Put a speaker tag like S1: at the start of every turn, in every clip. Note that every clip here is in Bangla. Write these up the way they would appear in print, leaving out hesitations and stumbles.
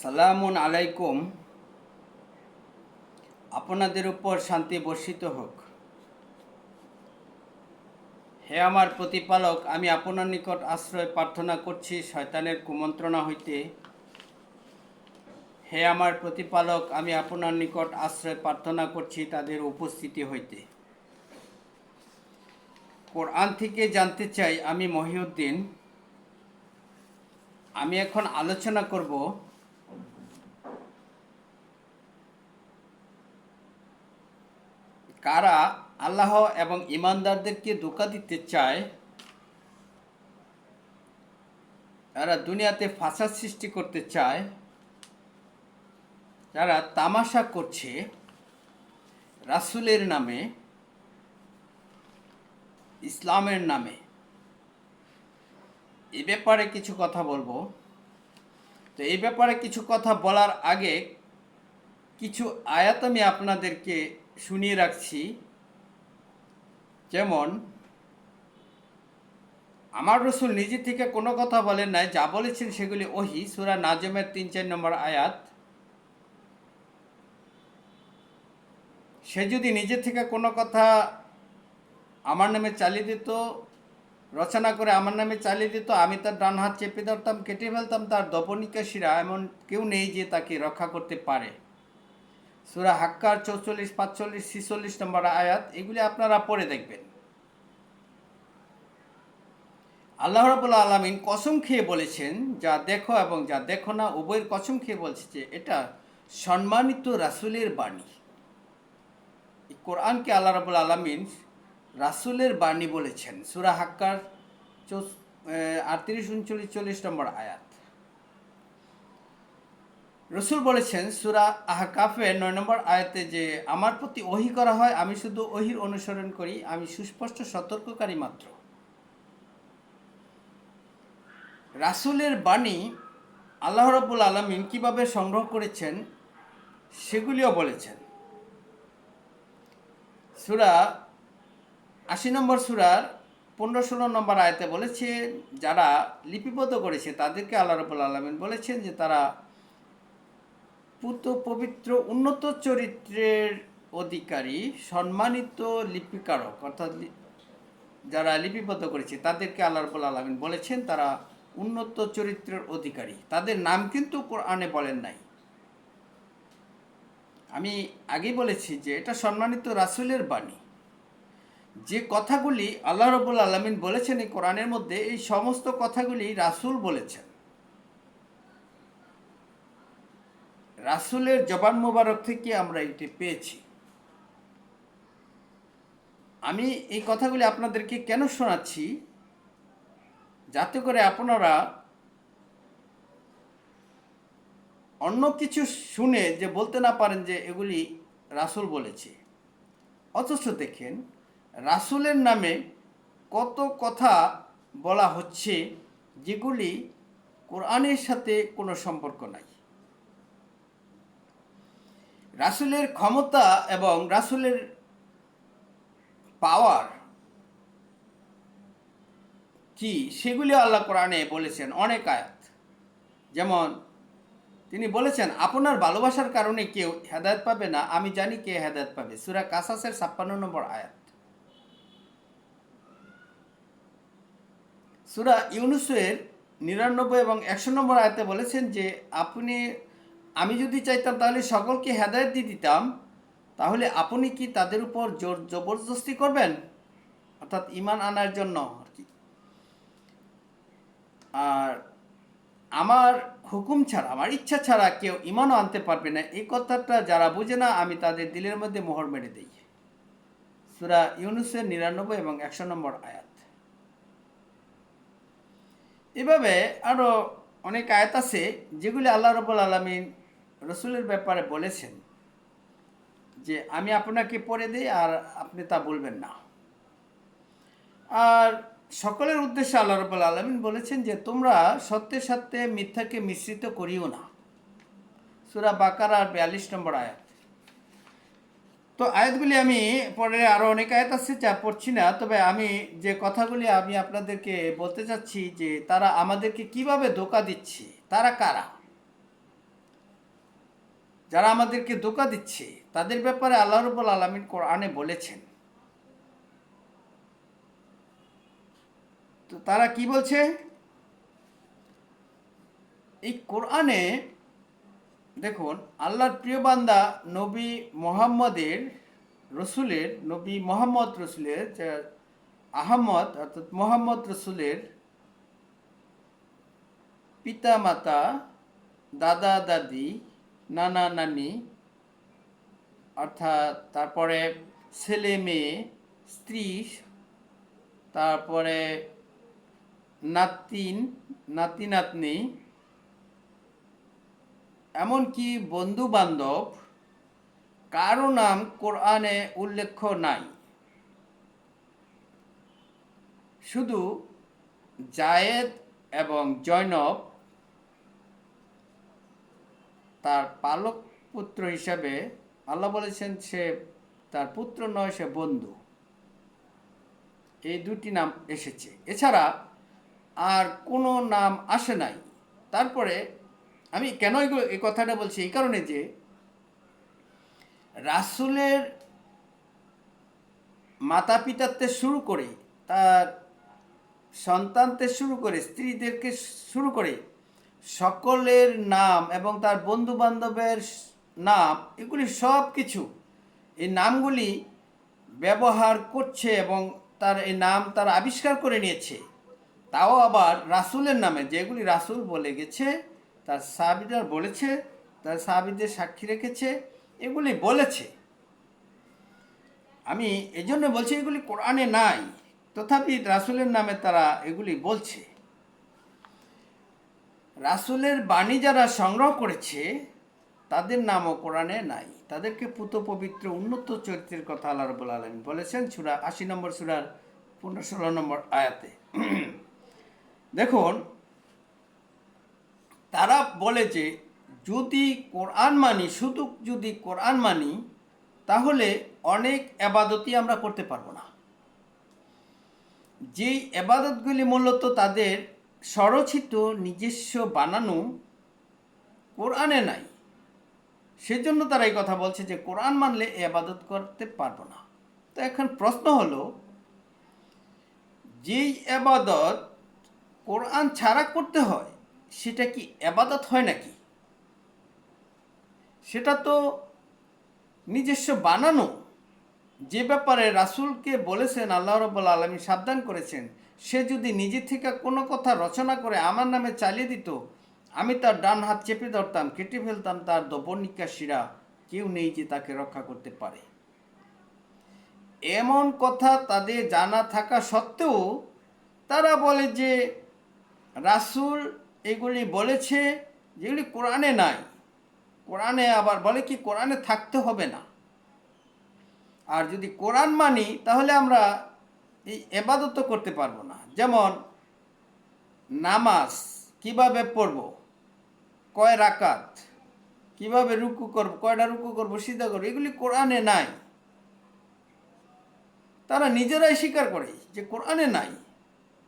S1: সালামুন আলাইকুম। আপনাদের উপর শান্তি বর্ষিত হোক। হে আমার প্রতিপালক, আমি আপনার নিকট আশ্রয় প্রার্থনা করছি শয়তানের কুমন্ত্রণা হইতে। হে আমার প্রতিপালক, আমি আপনার নিকট আশ্রয় প্রার্থনা করছি তাদের উপস্থিতি হইতে। কোরআন থেকে জানতে চাই, আমি মহিউদ্দিন। আমি এখন আলোচনা করব কারা আল্লাহ এবং ইমানদারদেরকে ধোঁকা দিতে চায়, তারা দুনিয়াতে ফাসাদ সৃষ্টি করতে চায়, যারা তামাশা করছে রাসূলের নামে, ইসলামের নামে। এই ব্যাপারে কিছু কথা বলবো। তো এই ব্যাপারে কিছু কথা বলার আগে কিছু আয়াত আমি আপনাদেরকে শুনিয়ে রাখছি। যেমন, আমার রসুল নিজে থেকে কোনো কথা বলেন নাই, যা বলেছেন সেগুলি ওহী। সূরা নাজমের ৩-৪ নম্বর আয়াত। সে যদি নিজে থেকে কোনো কথা আমার নামে চালিয়ে দিত, রচনা করে আমার নামে চালিয়ে দিত, আমি তার ডান হাত চেপে ধরতাম, কেটে ফেলতাম তার দপনিকা শিরা। এমন কেউ নেই যে তাকে রক্ষা করতে পারে। সূরা হাক্কার ৪৪, ৪৫, ৪৬ নম্বর আয়াত। এগুলি আপনারা পড়ে দেখবেন। আল্লাহ রাব্বুল আলামিন কসম খেয়ে বলেছেন, যা দেখো এবং যা দেখো না উভয়ের কসম খেয়ে বলছে যে এটা সম্মানিত রাসূলের বাণী। এই কোরআনকে আল্লাহ রাব্বুল আলামিন রাসূলের বাণী বলেছেন। সূরা হাক্কার ৩৮, ৩৯, ৪০ নম্বর আয়াত। রসুল বলেছেন সূরা আহকাফের ৯ নম্বর আয়াতে যে আমার প্রতি ওহী করা হয়, আমি শুধু ওহীর অনুসরণ করি, আমি সুস্পষ্ট সতর্ককারী মাত্র। রাসূলের বাণী আল্লাহ রাব্বুল আলামিন কিভাবে সংগ্রহ করেছেন সেগুলিও বলেছেন। সূরা ৮০ নম্বর সূরার ১৫-১৬ নম্বর আয়াতে বলেছে, যারা লিপিবদ্ধ করেছে তাদেরকে আল্লাহ রাব্বুল আলামিন বলেছেন যে তারা পুত পবিত্র উন্নত চরিত্রের অধিকারী, সম্মানিত লিপিকারক, অর্থাৎ যারা লিপিবদ্ধ করেছে তাদেরকে আল্লাহ রাব্বুল আলামিন বলেছেন তারা উন্নত চরিত্রের অধিকারী। তাদের নাম কিন্তু কোরআনে বলেন নাই। আমি আগেই বলেছি যে এটা সম্মানিত রাসূলের বাণী। যে কথাগুলি আল্লাহ রাব্বুল আলামিন বলেছেন এই কোরআনের মধ্যে, এই সমস্ত কথাগুলি রাসূল বলেছেন। রাসূলের জবান মোবারক থেকে আমরা এটি পেয়েছি। আমি এই কথাগুলি আপনাদেরকে কেন শোনাচ্ছি, যাতে করে আপনারা অন্য কিছু শুনে যে বলতে না পারেন যে এগুলি রাসূল বলেছে। অথচ দেখেন রাসূলের নামে কত কথা বলা হচ্ছে যেগুলি কোরআনের সাথে কোনো সম্পর্ক নাই। রাসূলের ক্ষমতা এবং রাসূলের পাওয়ার কি সেগুলি আল্লাহ কোরআনে বলেছেন অনেক আয়াত। যেমন তিনি বলেছেন, আপনার ভালোবাসার কারণে কেউ হেদায়েত পাবে না, আমি জানি কে হেদায়েত পাবে। সূরা কাসাসের ৫৬ নম্বর আয়াত। সূরা ইউনূসের ৯৯ এবং ১০০ নম্বর আয়াতে বলেছেন যে আমি যদি চাইতাম তাহলে সকলকে হেদায়েত দিয়ে দিতাম, তাহলে আপনি কি তাদের উপর জোর জবরদস্তি করবেন? অর্থাৎ ঈমান আনার জন্য আর কি। আর আমার হুকুম ছাড়া, আমার ইচ্ছা ছাড়া কেউ ঈমানও আনতে পারবে না, এই কথাটা যারা বুঝে না আমি তাদের দিলের মধ্যে মোহর মেরে দেই। সূরা ইউনূসের ৯৯ এবং ১০০ নম্বর আয়াত। এভাবে আরও অনেক আয়াত আছে যেগুলি আল্লাহ রাব্বুল আলামিন রসুলের ব্যাপারে বলেছেন যে আমি আপনাকে পড়ে দিই আর আপনি তা বলবেন না। আর সকলের উদ্দেশ্যে আল্লাহ রাব্বুল আলামিন বলেছেন যে তোমরা সত্যের সাথে মিথ্যাকে মিশ্রিত করিও না। সূরা বাকারার ৪২ নম্বর আয়াত। তো আয়াতগুলি আমি পরে আরও অনেক আয়াত আছে যা পড়ছি না, তবে আমি যে কথাগুলি আমি আপনাদেরকে বলতে চাচ্ছি যে তারা আমাদেরকে কিভাবে ধোঁকা দিচ্ছে, তারা কারা। যারা আমাদেরকে ধোঁকা দিচ্ছে, তাদের ব্যাপারে আল্লাহ রাব্বুল আলামিন কোরআনে বলেছেন। তো তারা কি বলছে? এই কোরআনে দেখুন, আল্লাহর প্রিয় বান্দা নবী মোহাম্মদের রসুলের, নবী মোহাম্মদ রসুলের আহমদ অর্থাৎ মোহাম্মদ রসুলের পিতা মাতা, দাদা দাদি, নানা নানি, অর্থাৎ তারপরে ছেলে মেয়ে, স্ত্রী, তারপরে নাতিন, নাতি নাতনি, এমনকি বন্ধু বান্ধব, কারো নাম কোরআনে উল্লেখ নাই। শুধু জায়েদ এবং জয়নব তার পালক পুত্র হিসাবে আল্লাহ বলেছেন সে তার পুত্র নয়, সে বন্ধু। এই দুটি নাম এসেছে, এছাড়া আর কোনো নাম আসে নাই। তারপরে আমি কেন এই কথাটা বলছি, এই কারণে যে রাসূলের মাতা পিতাতে শুরু করে, তার সন্তানদের শুরু করে, স্ত্রীদেরকে শুরু করে সকলের নাম এবং তার বন্ধু বান্ধবের নাম, এগুলি সব কিছু, এই নামগুলি ব্যবহার করছে এবং তার এই নাম তারা আবিষ্কার করে নিয়েছে। তাও আবার রাসূলের নামে, যেগুলি রাসূল বলে গেছে, তার সাহাবীরা বলেছে, তার সাহাবীদের সাক্ষী রেখেছে, এগুলি বলেছে। আমি এই জন্য বলছি এগুলি কোরআনে নাই, তথাপি রাসূলের নামে তারা এগুলি বলছে। রাসূলের বাণী যারা সংগ্রহ করেছে তাদের নামও কোরআনে নাই। তাদেরকে পুত পবিত্র উন্নত চরিত্রের কথা আল্লাহ রাব্বুল আলামিন বলেছেন সূরা ৮০ নম্বর সূরার ১৫-১৬ নম্বর আয়াতে। দেখুন, তারা বলে যে যদি কোরআন মানি, শুধু যদি কোরআন মানি, তাহলে অনেক এবাদতই আমরা করতে পারবো না। যেই এবাদতগুলি মূলত তাদের স্বরচিত নিজস্ব বানানো, কোরআনে নাই, সেজন্য তারা এই কথা বলছে যে কোরআন মানলে এবাদত করতে পারবো না। তো এখন প্রশ্ন হলো, যেই এবাদত কোরআন ছাড়া করতে হয়, সেটা কি এবাদত হয় নাকি? সেটা তো নিজস্ব বানানো, যে ব্যাপারে রাসূলকে বলেছেন, আল্লাহ রাব্বুল আলামিন সাবধান করেছেন, সে যদি নিজে থেকে কোনো কথা রচনা করে আমার নামে চালিয়ে দিত, আমি তার ডান হাত চেপে ধরতাম, কেটে ফেলতাম তার দবনিকা শিরা, কেউ নেই যে তাকে রক্ষা করতে পারে। এমন কথা তাদের জানা থাকা সত্ত্বেও তারা বলে যে রাসূল এগুলি বলেছে, যেগুলি কোরআনে নাই। কোরআনে আবার বলে কি কোরআনে থাকতে হবে না। আর যদি কোরআন মানি তাহলে আমরা এই এবাদত করতে পারবো না। যেমন নামাজ কিভাবে পড়ব, কয় রাকাত, কিভাবে রুকু করব, কয়টা রুকু করব, সিজদা করব, এগুলি কোরআনে নাই। তারা নিজেরাই স্বীকার করে যে কোরআনে নাই,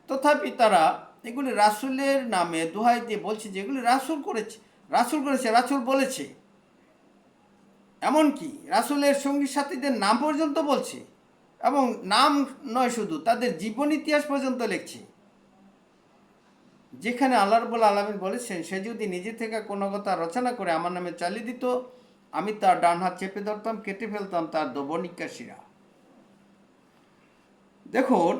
S1: তথাপি তারা এগুলি রাসূলের নামে দোহাই দিয়ে বলছে যে এগুলি রাসূল করেছে, রাসূল বলেছে। এমনকি রাসূলের সঙ্গী সাথীদের নাম পর্যন্ত বলছে, এবং নাম নয়, শুধু তাদের জীবন ইতিহাস পর্যন্ত লিখছে। যেখানে আল্লাহ রাব্বুল আলামিন বলেছেন সে যদি নিজে থেকে কোনো কথা রচনা করে আমার নামে চালিয়ে দিত, আমি তার ডান হাত চেপে ধরতাম, কেটে ফেলতাম তার দবনিকা শিরা। দেখুন,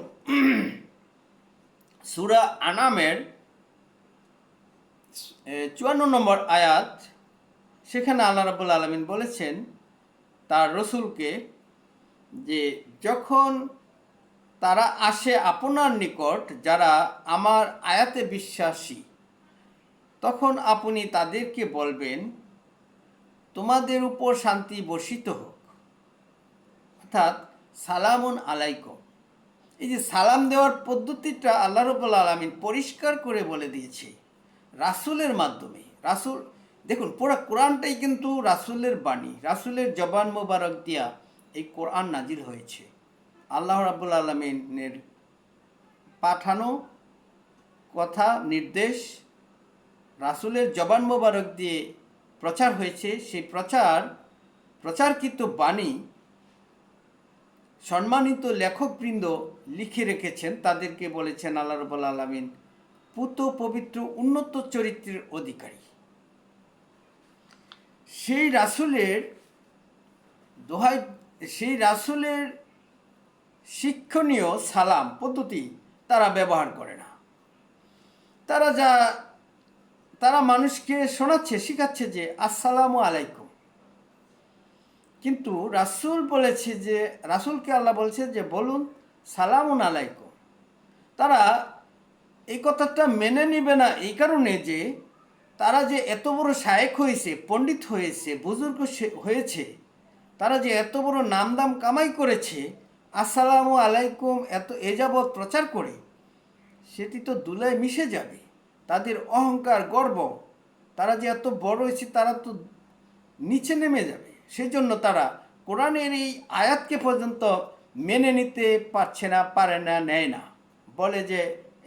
S1: সূরা আনামের ৫৪ নম্বর আয়াত, সেখানে আল্লাহ রাব্বুল আলামিন বলেছেন তার রসুলকে যে যখন তারা আসে আপনার নিকট, যারা আমার আয়াতে বিশ্বাসী, তখন আপনি তাদেরকে বলবেন তোমাদের উপর শান্তি বর্ষিত হোক, অর্থাৎ সালামুন আলাইকুম। এই যে সালাম দেওয়ার পদ্ধতিটা আল্লাহ রাব্বুল আলামিন পরিষ্কার করে বলে দিয়েছে রাসূলের মাধ্যমে। রাসূল, দেখুন, পুরো কোরআনটাই কিন্তু রাসূলের বাণী, রাসূলের জবান মোবারক দিয়া এই কোরআন নাজিল হয়েছে। আল্লাহ রাব্বুল আলামিনের পাঠানো কথা, নির্দেশ রাসূলের জবান মোবারক দিয়ে প্রচার হয়েছে, সেই প্রচারকৃত বাণী সম্মানিত লেখকবৃন্দ লিখে রেখেছেন, তাদেরকে বলেছেন আল্লাহ রাব্বুল আলামিন পুত পবিত্র উন্নত চরিত্রের অধিকারী। সেই রাসূলের দোহাই, সেই রাসূলের শিক্ষণীয় সালাম পদ্ধতি তারা ব্যবহার করে না। তারা মানুষকে শোনাচ্ছে, শিখাচ্ছে যে আসসালামু আলাইকুম, কিন্তু রাসূলকে আল্লাহ বলছে যে বলুন সালামুন আলাইকুম। তারা এই কথাটা মেনে নিবে না, এই কারণে যে তারা যে এত বড় শায়েখ হয়েছে, পণ্ডিত হয়েছে, বুজুর্গ হয়েছে, তারা যে এত বড় নামদাম কামাই করেছে, আসসালামু আলাইকুম এত এযাবৎ প্রচার করে, সেটি তো ধুলায় মিশে যাবে। তাদের অহংকার, গর্ব, তারা যে এত বড় হয়েছে, তারা তো নিচে নেমে যাবে। সেই জন্য তারা কোরআনের এই আয়াতকে পর্যন্ত মেনে নিতে পারছে না, পারে না, নেয় না, বলে যে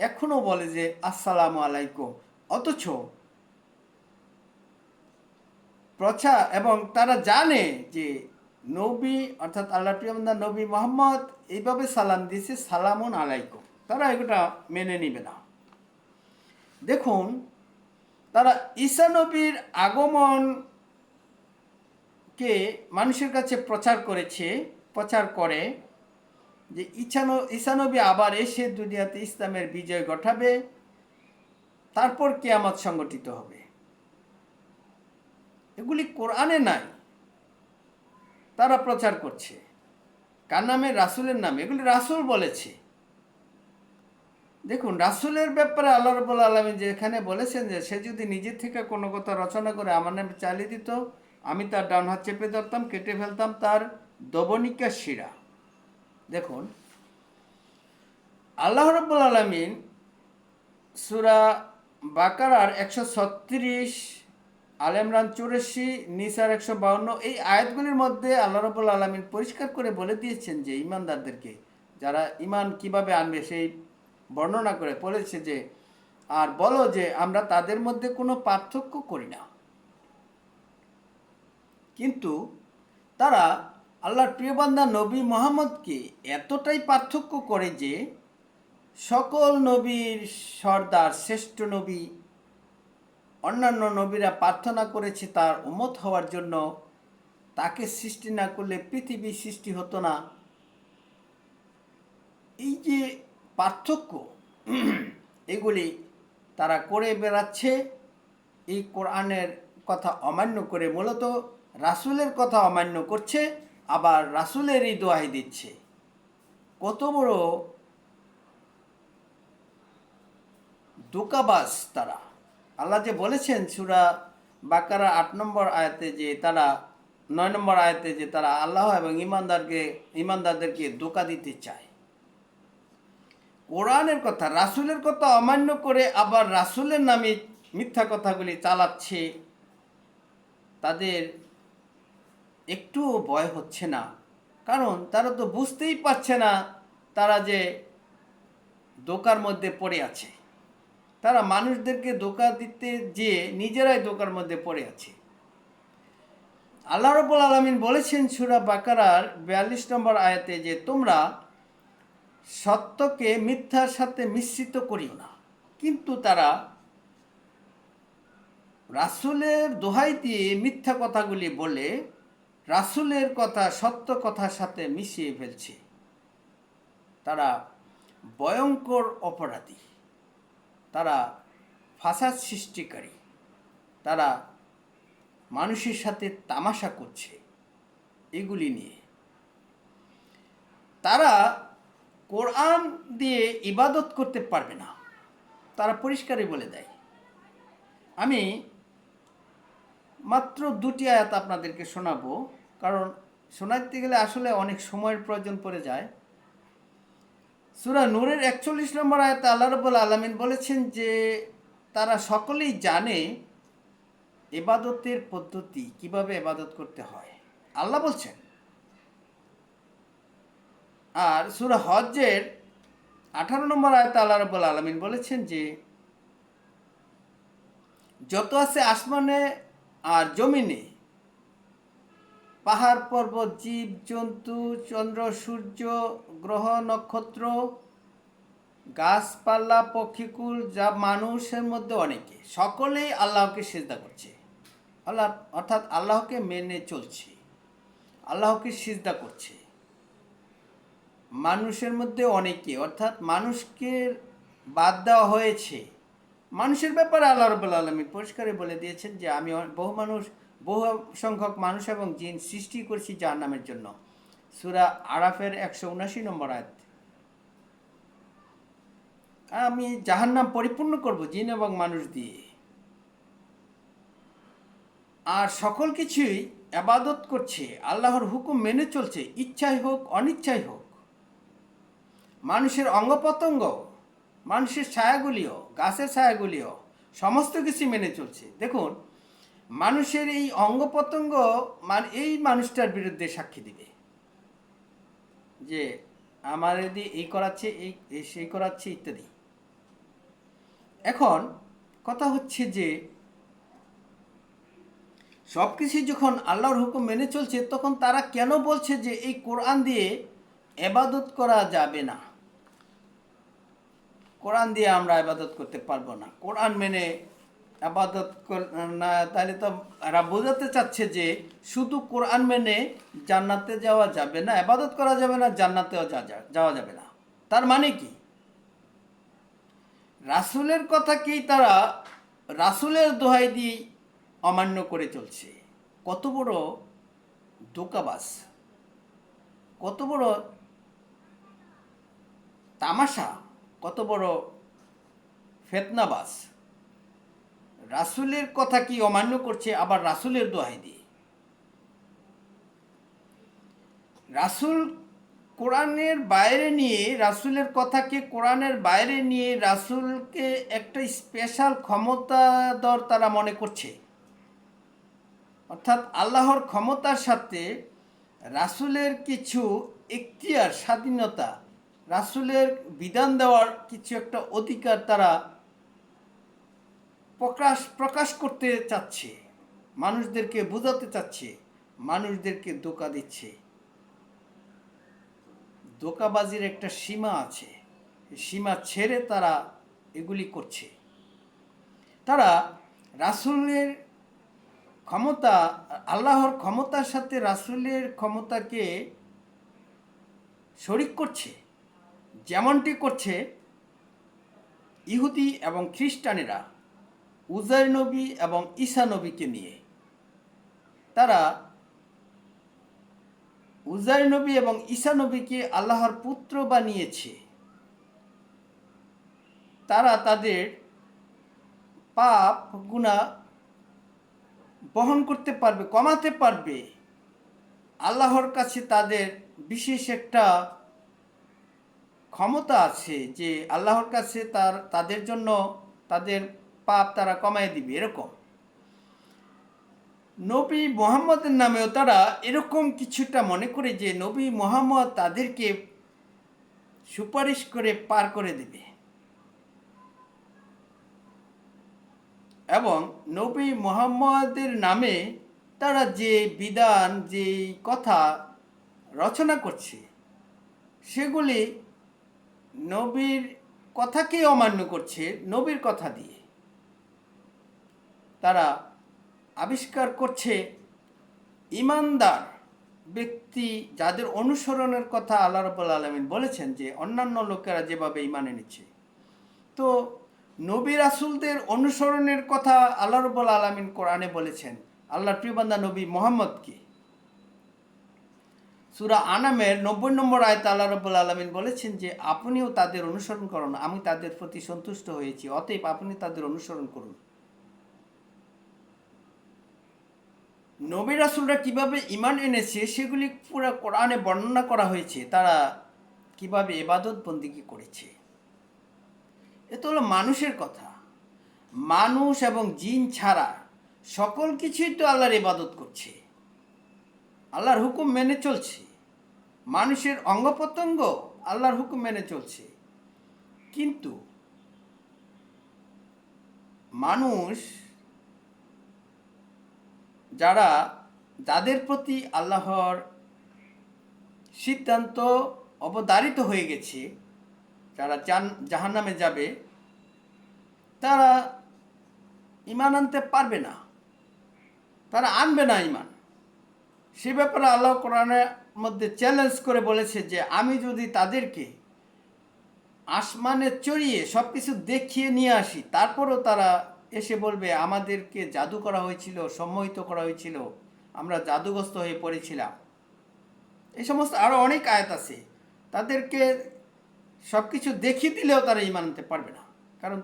S1: এখনও বলে যে আসসালামু আলাইকুম। অথচ এবং তারা জানে যে নবী অর্থাৎ আল্লাহর প্রিয় বান্দা নবী মুহাম্মদ এইভাবে সালাম দিয়েছে সালামুন আলাইকুম, তারা এগুলো মেনে নিবে না। দেখুন, তারা ঈসা নবীর আগমনকে মানুষের কাছে প্রচার করে যে ঈসা নবী আবার এসে দুনিয়াতে ইসলামের বিজয় ঘটাবে, তারপর কিয়ামত সংগঠিত হবে। এগুলি কোরআনে নাই, তারা প্রচার করছে। কার নামে? রাসূলের নামে। এগুলি রাসূল বলেছে। দেখুন, রাসূলের ব্যাপারে আল্লাহ রাব্বুল আলামিন যেখানে বলেছেন যে সে যদি নিজে থেকে কোনো কথা রচনা করে আমার নামে চালিয়ে দিত, আমি তার ডান হাত চেপে ধরতাম, কেটে ফেলতাম তার দবনিকা শিরা। দেখুন, আল্লাহ রাব্বুল আলামিন সূরা বাকারার 136, আলে ইমরান 84, নিসার 152 এই আয়াতগুলির মধ্যে আল্লাহ রাব্বুল আলামিন পরিষ্কার করে বলে দিয়েছেন যে ঈমানদারদেরকে, যারা ঈমান কিভাবে আনবে সেই বর্ণনা করে বলেছে যে আর বলো যে আমরা তাদের মধ্যে কোনো পার্থক্য করি না। কিন্তু তারা আল্লাহর প্রিয় বান্দা নবী মুহাম্মদকে এতটাই পার্থক্য করে যে সকল নবীর সর্দার, শ্রেষ্ঠ নবী, অন্যান্য নবীরা প্রার্থনা করেছে তার উম্মত হওয়ার জন্য, তাকে সৃষ্টি না করলে পৃথিবী সৃষ্টি হতো না। এই যে পার্থক্য, এগুলি তারা করে বেড়াচ্ছে এই কোরআনের কথা অমান্য করে, মূলত রাসূলের কথা অমান্য করছে, আবার রাসূলেরই দোহাই দিচ্ছে। কত বড় ধোঁকাবাজ তারা! আল্লাহ যে বলেছেন সূরা বাকারা 8 নম্বর আয়াতে যে তারা 9 নম্বর আয়াতে যে তারা আল্লাহ এবং ঈমানদারদেরকে ধোঁকা দিতে চায়। কোরআনের কথা, রাসূলের কথা অমান্য করে আবার রাসূলের নামে মিথ্যা কথাগুলি চালাচ্ছে। তাদের একটুও ভয় হচ্ছে না, কারণ তারা তো বুঝতেই পারছে না তারা যে ধোঁকার মধ্যে পড়ে আছে। তারা মানুষদেরকে ধোঁকা দিতে যেয়ে নিজেরাই ধোঁকার মধ্যে পড়ে আছে। আল্লাহ রাব্বুল আলামিন বলেছেন সূরা বাকারার 42 নম্বর আয়াতে যে তোমরা সত্যকে মিথ্যার সাথে মিশ্রিত করিও না। কিন্তু তারা রাসূলের দোহাই দিয়ে মিথ্যা কথাগুলি বলে রাসূলের কথা সত্য কথার সাথে মিশিয়ে ফেলছে। তারা ভয়ঙ্কর অপরাধী, তারা ফাসাদ সৃষ্টিকারী, তারা মানুষের সাথে তামাশা করছে এগুলি নিয়ে। তারা কোরআন দিয়ে ইবাদত করতে পারবে না, তারা পরিষ্কারই বলে দেয়। আমি মাত্র 2টি আয়াত আপনাদেরকে শোনাবো, কারণ শোনাতে গেলে আসলে অনেক সময়ের প্রয়োজন পড়ে যায়। সূরা নূরের 41 নম্বর আয়াতে আল্লাহ রাব্বুল আলামিন বলেছেন যে তারা সকলেই জানে ইবাদতের পদ্ধতি, কিভাবে ইবাদত করতে হয়, আল্লাহ বলছেন। আর সূরা হজ্জের 18 নম্বর আয়াতে আল্লাহ রাব্বুল আলামিন বলেছেন যে যত আছে আসমানে আর জমিনে পাহাড় পর্বত, জীব জন্তু, চন্দ্র সূর্য, গ্রহ নক্ষত্র, গাছপালা, পক্ষীকুল, যা মানুষের মধ্যে অনেকে, সকলেই আল্লাহকে সিজদা করছে। আল্লাহ অর্থাৎ আল্লাহকে মেনে চলছে, আল্লাহকে সিজদা করছে। মানুষের মধ্যে অনেকে অর্থাৎ মানুষকে বাদ দেওয়া হয়েছে। মানুষের ব্যাপারে আল্লাহ রাব্বুল আলামিন পরিষ্কারই বলে দিয়েছেন যে আমি বহু সংখ্যক মানুষ এবং জিন সৃষ্টি করেছি জাহান্নামের জন্য। সূরা আরাফের 179 নম্বর আয়াত। আমি জাহান্নাম পরিপূর্ণ করব জিন এবং মানুষ দিয়ে। আর সকল কিছুই ইবাদত করছে, আল্লাহর হুকুম মেনে চলছে, ইচ্ছাই হোক অনিচ্ছাই হোক। মানুষের অঙ্গ প্রত্যঙ্গ, মানুষের ছায়াগুলিও, গাছের ছায়াগুলিও সমস্ত কিছু মেনে চলছে। দেখুন, মানুষের এই অঙ্গ প্রত্যঙ্গ এই মানুষটার বিরুদ্ধে সাক্ষী দিবে যে আমার এই করাচ্ছে, এই সেই করাচ্ছে ইত্যাদি। এখন কথা হচ্ছে যে সব কিছু যখন আল্লাহর হুকুম মেনে চলছে, তখন তারা কেন বলছে যে এই কোরআন দিয়ে ইবাদত করা যাবে না, কোরআন দিয়ে আমরা ইবাদত করতে পারবো না, কোরআন মেনে ইবাদত না? তাহলে তো এরা বোঝাতে চাচ্ছে যে শুধু কোরআন মেনে জান্নাতে যাওয়া যাবে না, ইবাদত করা যাবে না, জান্নাতেও যাওয়া যাবে না। তার মানে কি? রাসূলের কথাকেই তারা রাসূলের দোহাই দিয়ে অমান্য করে চলছে। কত বড় ধোঁকাবাজ, কত বড় তামাশা, কত বড় ফেতনাবাজ! রাসূলের কথা কি অমান্য করছে, আবার রাসূলের দোহাই দিয়ে। রাসূল কোরআনের বাইরে নিয়ে, রাসূলের কথাকে কোরআনের বাইরে নিয়ে রাসূলকে একটা স্পেশাল ক্ষমতাধর তারা মনে করছে। অর্থাৎ আল্লাহর ক্ষমতার সাথে রাসূলের কিছু এখতিয়ার, স্বাধীনতা, রাসূলের বিধান দেওয়ার কিছু একটা অধিকার তারা প্রকাশ করতে চাচ্ছে, মানুষদেরকে বোঝাতে চাচ্ছে, মানুষদেরকে ধোঁকা দিচ্ছে। ধোঁকাবাজির একটা সীমা আছে, সীমা ছেড়ে তারা এগুলি করছে। তারা রাসূলের ক্ষমতা, আল্লাহর ক্ষমতার সাথে রাসূলের ক্ষমতাকে শরিক করছে। যেমনটি করছে ইহুদি এবং খ্রিস্টানেরা উজাইর নবী এবং ঈসা নবীকে নিয়ে। তারা উজাইর নবী এবং ঈসা নবীকে আল্লাহর পুত্র বানিয়েছে। তারা তাদের পাপ গুনাহ বহন করতে পারবে, কমাতে পারবে। আল্লাহর কাছে তাদের বিশেষ একটা ক্ষমতা আছে যে আল্লাহর কাছে তাদের জন্য তাদের পাপ তারা কমায় দিবে। এরকম নবী মুহাম্মদের নামেও তারা এরকম কিছুটা মনে করে যে নবী মুহাম্মদ তাদেরকে সুপারিশ করে পার করে দেবে, এবং নবী মুহাম্মদের নামে তারা যে বিধান, যে কথা রচনা করছে, সেগুলি নবীর কথাকেই অমান্য করছে। নবীর কথা দিয়ে তারা আবিষ্কার করছে ঈমানদার ব্যক্তি যাদের অনুসরণের কথা আল্লাহ রাব্বুল আলামিন বলেছেন যে অন্যান্য লোকেরা যেভাবে ঈমান এনেছে। তো নবী রাসূলদের অনুসরণের কথা আল্লাহ রাব্বুল আলামিন কোরআনে বলেছেন আল্লাহর প্রিয় বান্দা নবী মুহাম্মদকে। সূরা আনামের 90 নম্বর আয়াতে আল্লাহ রাব্বুল আলামিন বলেছেন যে আপনিও তাদের অনুসরণ করুন, আমি তাদের প্রতি সন্তুষ্ট হয়েছি, অতএব আপনি তাদের অনুসরণ করুন। নবী রাসূলরা কিভাবে ঈমান এনেছে সেগুলি পুরো কোরআনে বর্ণনা করা হয়েছে। তারা কিভাবে ইবাদত বন্দেগী করেছে। এ তো হলো মানুষের কথা। মানুষ এবং জিন ছাড়া সকল কিছুই তো আল্লাহর ইবাদত করছে, আল্লাহর হুকুম মেনে চলছে। মানুষের অঙ্গ প্রত্যঙ্গ আল্লাহর হুকুম মেনে চলছে। কিন্তু মানুষ যাদের প্রতি আল্লাহর সিদ্ধান্ত অবধারিত হয়ে গেছে, যারা জাহান্নামে যাবে, তারা ঈমান আনতে পারবে না, তারা আনবে না ঈমান। সে ব্যাপারে আল্লাহ কোরআনের মধ্যে চ্যালেঞ্জ করে বলেছে যে আমি যদি তাদেরকে আসমানে চড়িয়ে সব কিছু দেখিয়ে নিয়ে আসি, তারপরও তারা এসে বলবে আমাদেরকে জাদু করা হয়েছিল, সম্মোহিত করা হয়েছিল, আমরা জাদুগ্রস্ত হয়ে পড়েছিলাম। এই সমস্ত আরও অনেক আয়াত আছে। তাদেরকে সব কিছু দেখিয়ে দিলেও তারা ঈমান আনতে পারবে না, কারণ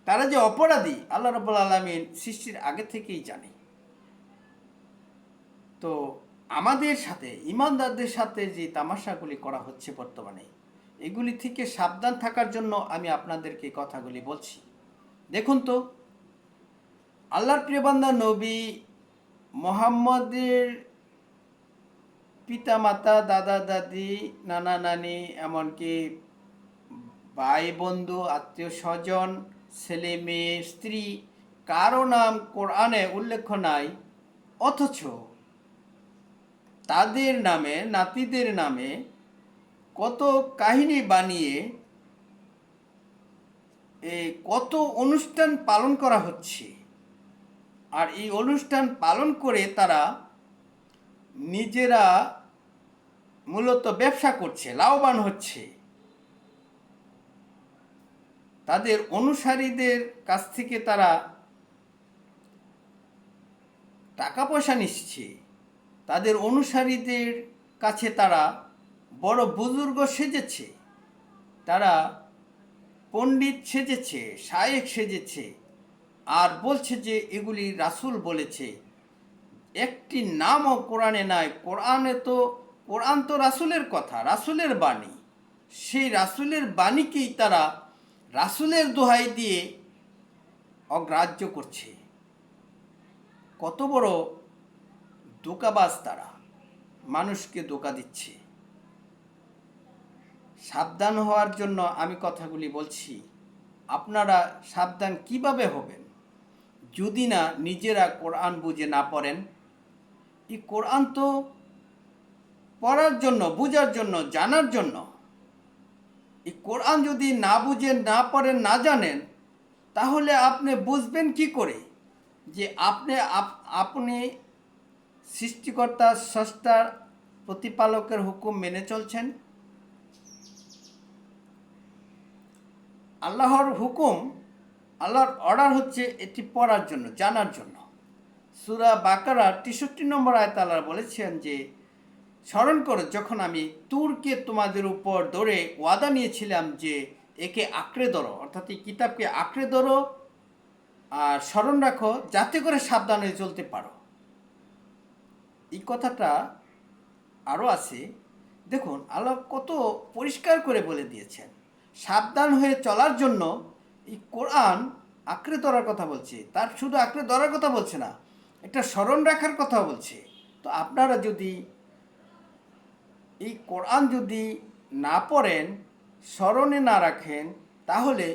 S1: তারা যে অপরাধী আল্লাহ রাব্বুল আলামিন সৃষ্টির আগে থেকেই জানে। তো আমাদের সাথে, ঈমানদারদের সাথে যে তামাশাগুলি করা হচ্ছে বর্তমানে, এগুলি থেকে সাবধান থাকার জন্য আমি আপনাদেরকে কথাগুলি বলছি। দেখুন তো, আল্লাহর প্রিয় বান্দা নবী মুহাম্মদের পিতামাতা, দাদা দাদি, নানা নানি, এমনকি ভাই বন্ধু, আত্মীয় স্বজন, ছেলে মেয়ে, স্ত্রী, কারো নাম কোরআনে উল্লেখ নাই, অথচ তাদের নামে, নাতিদের নামে কত কাহিনী বানিয়ে কত অনুষ্ঠান পালন করা হচ্ছে। আর এই অনুষ্ঠান পালন করে তারা নিজেরা মূলত ব্যবসা করছে, লাভবান হচ্ছে। তাদের অনুসারীদের কাছ থেকে তারা টাকা পয়সা নিচ্ছে, তাদের অনুসারীদের কাছে তারা বড় বুজুর্গ সেজেছে, তারা পণ্ডিত সেজেছে, শায়েখ সেজেছে, আর বলছে যে এগুলি রাসূল বলেছে। একটি নামও কোরআনে নাই। কোরআন তো রাসূলের কথা, রাসূলের বাণী। সেই রাসূলের বাণীকেই তারা রাসূলের দোহাই দিয়ে অগ্রাহ্য করছে। কত বড় ধোঁকাবাজ তারা, মানুষকে ধোঁকা দিচ্ছে। সাবধান হওয়ার জন্য আমি কথাগুলি বলছি। আপনারা সাবধান কিভাবে হবেন যদি না নিজেরা কোরআন বুঝে না পড়েন? এই কোরআন তো পড়ার জন্য, বুঝার জন্য, জানার জন্য। এই কোরআন যদি না বুঝেন, না পড়েন, না জানেন, তাহলে আপনি বুঝবেন কি করে যে আপনি সৃষ্টিকর্তা, স্রষ্টার, প্রতিপালকের হুকুম মেনে চলছেন? আল্লাহর হুকুম, আল্লাহর অর্ডার হচ্ছে এটি পড়ার জন্য, জানার জন্য। সূরা বাকারার ৬৩ নম্বর আয়াতে আল্লাহ বলেছেন যে স্মরণ করো যখন আমি তুরকে তোমাদের উপর ধরে ওয়াদা নিয়েছিলাম যে একে আঁকড়ে ধরো, অর্থাৎ এই কিতাবকে আঁকড়ে ধরো আর স্মরণ রাখো যাতে করে সাবধান হয়ে চলতে পারো। এই কথাটা আরও আছে। দেখুন, আল্লাহ কত পরিষ্কার করে বলে দিয়েছেন সাবধান হয়ে চলার জন্য। এই কোরআন আঁকড়ে ধরার কথা বলছে, তার শুধু আঁকড়ে ধরার কথা বলছে না, একটা স্মরণ রাখার কথা বলছে। তো আপনারা যদি এই কোরআন যদি না পড়েন, স্মরণে না রাখেন, তাহলে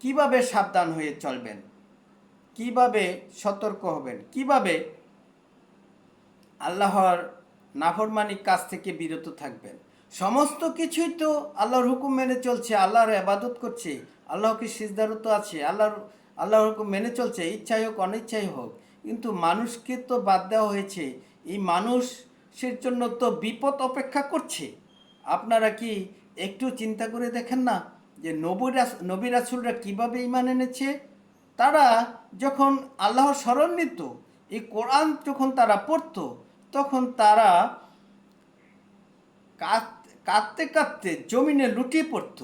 S1: কিভাবে সাবধান হয়ে চলবেন, কিভাবে সতর্ক হবেন, কিভাবে আল্লাহর নাফরমানির কাছ থেকে বিরত থাকবেন? সমস্ত কিছুই তো আল্লাহর হুকুম মেনে চলছে, আল্লাহর ইবাদত করছে, আল্লাহকে সিজদারত আছে, আল্লাহর হুকুম মেনে চলছে, ইচ্ছাই হোক অনিচ্ছাই হোক। কিন্তু মানুষকে তো বাদ দেওয়া হয়েছে। এই মানুষের জন্য তো বিপদ অপেক্ষা করছে। আপনারা কি একটু চিন্তা করে দেখেন না যে নবী রাসূলরা কীভাবে ঈমান এনেছে? তারা যখন আল্লাহর স্মরণ নিত, এই কোরআন যখন তারা পড়ত, তখন তারা কাঁদতে কাঁদতে জমিনে লুটিয়ে পড়ত,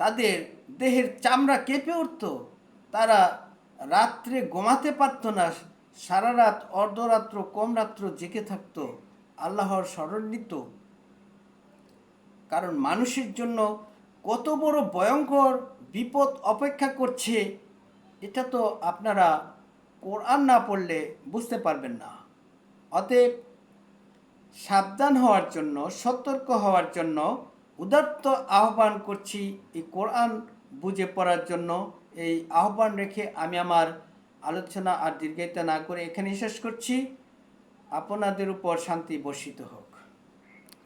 S1: তাদের দেহের চামড়া কেঁপে উঠত, তারা রাত্রে ঘুমাতে পারত না, সারা রাত, অর্ধরাত্র, কম রাত্র জেগে থাকত, আল্লাহর স্মরণ নিত। কারণ মানুষের জন্য কত বড় ভয়ঙ্কর বিপদ অপেক্ষা করছে, এটা তো আপনারা কোরআন না পড়লে বুঝতে পারবেন না। অতএব সাবধান হওয়ার জন্য, সতর্ক হওয়ার জন্য উদাত্ত আহ্বান করছি। এই কোরআন বুঝে পড়ার জন্য এই আহ্বান রেখে আমি আমার আলোচনা আর দীর্ঘায়িত না করে এখানেই শেষ করছি। আপনাদের উপর শান্তি বর্ষিত হোক।